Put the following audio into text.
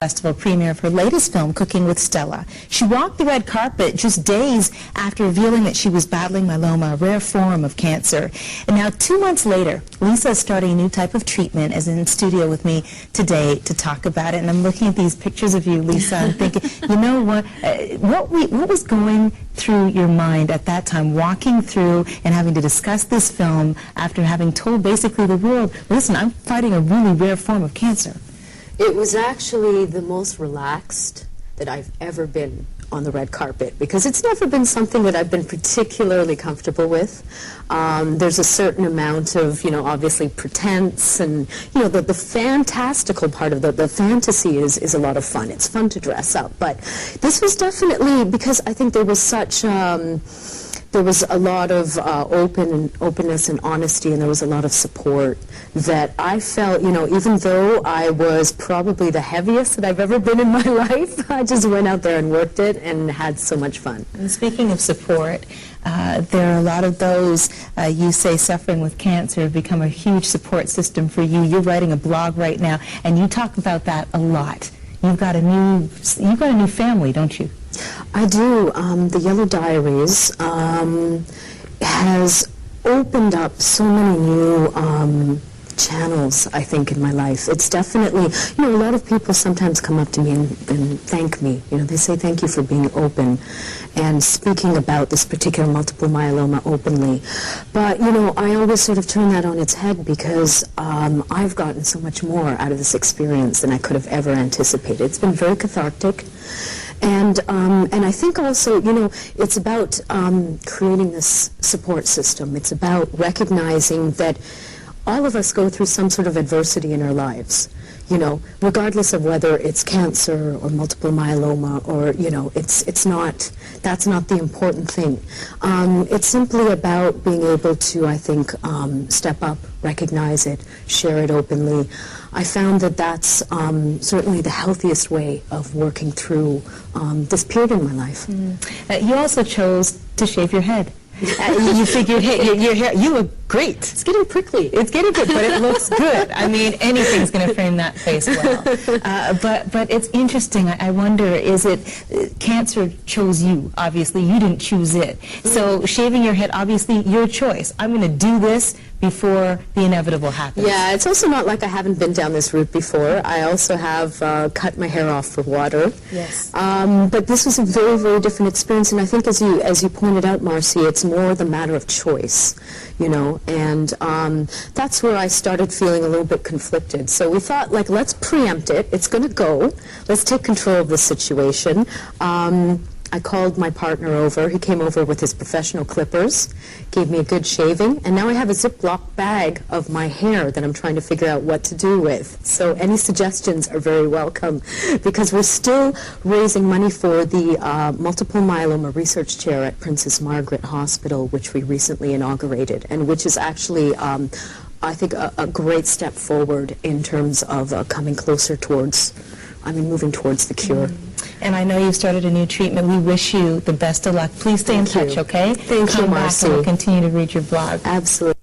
Festival premiere of her latest film, Cooking with Stella. She walked the red carpet just days after revealing that she was battling myeloma, a rare form of cancer. And now 2 months later, Lisa is starting a new type of treatment, as in studio with me today to talk about it. And I'm looking at these pictures of you, Lisa, and thinking, you know what, what was going through your mind at that time, walking through and having to discuss this film after having told basically the world, listen, I'm fighting a really rare form of cancer? It was actually the most relaxed that I've ever been on the red carpet, because it's never been something that I've been particularly comfortable with. There's a certain amount of, obviously pretense, and, the fantastical part of the fantasy is a lot of fun. It's fun to dress up, but this was definitely, because I think there was such... there was a lot of openness and honesty, and there was a lot of support that I felt, even though I was probably the heaviest that I've ever been in my life, I just went out there and worked it and had so much fun. And speaking of support, there are a lot of those, you say, suffering with cancer have become a huge support system for you. You're writing a blog right now, and you talk about that a lot. You've got a new family, don't you? I do. The Yellow Diaries has opened up so many new channels, I think, in my life. It's definitely, a lot of people sometimes come up to me and thank me. They say thank you for being open and speaking about this particular multiple myeloma openly. But, I always sort of turn that on its head, because I've gotten so much more out of this experience than I could have ever anticipated. It's been very cathartic. And I think also, it's about creating this support system. It's about recognizing that all of us go through some sort of adversity in our lives, regardless of whether it's cancer or multiple myeloma, or, that's not the important thing. It's simply about being able to, I think, step up, recognize it, share it openly. I found that that's certainly the healthiest way of working through this period in my life. You also chose to shave your head. You figured, hey, your hair, you look great. It's getting prickly. It's getting good, but it looks good. I mean, anything's going to frame that face well. But it's interesting. I wonder, is it cancer chose you? Obviously, you didn't choose it. So shaving your head, obviously, your choice. I'm going to do this before the inevitable happens. Yeah, it's also not like I haven't been down this route before. I also have cut my hair off for water. Yes. But this was a very, very different experience, and I think, as you pointed out, Marci, it's more the matter of choice, and that's where I started feeling a little bit conflicted. So we thought, let's preempt it. It's going to go. Let's take control of the situation. I called my partner over. He came over with his professional clippers, gave me a good shaving, and now I have a Ziploc bag of my hair that I'm trying to figure out what to do with. So any suggestions are very welcome, because we're still raising money for the Multiple Myeloma Research Chair at Princess Margaret Hospital, which we recently inaugurated, and which is actually, I think, a great step forward in terms of coming closer towards, moving towards the cure. And I know you've started a new treatment. We wish you the best of luck. Please stay in touch, okay? Thank you, Come back Marci. and we'll continue to read your blog. Absolutely.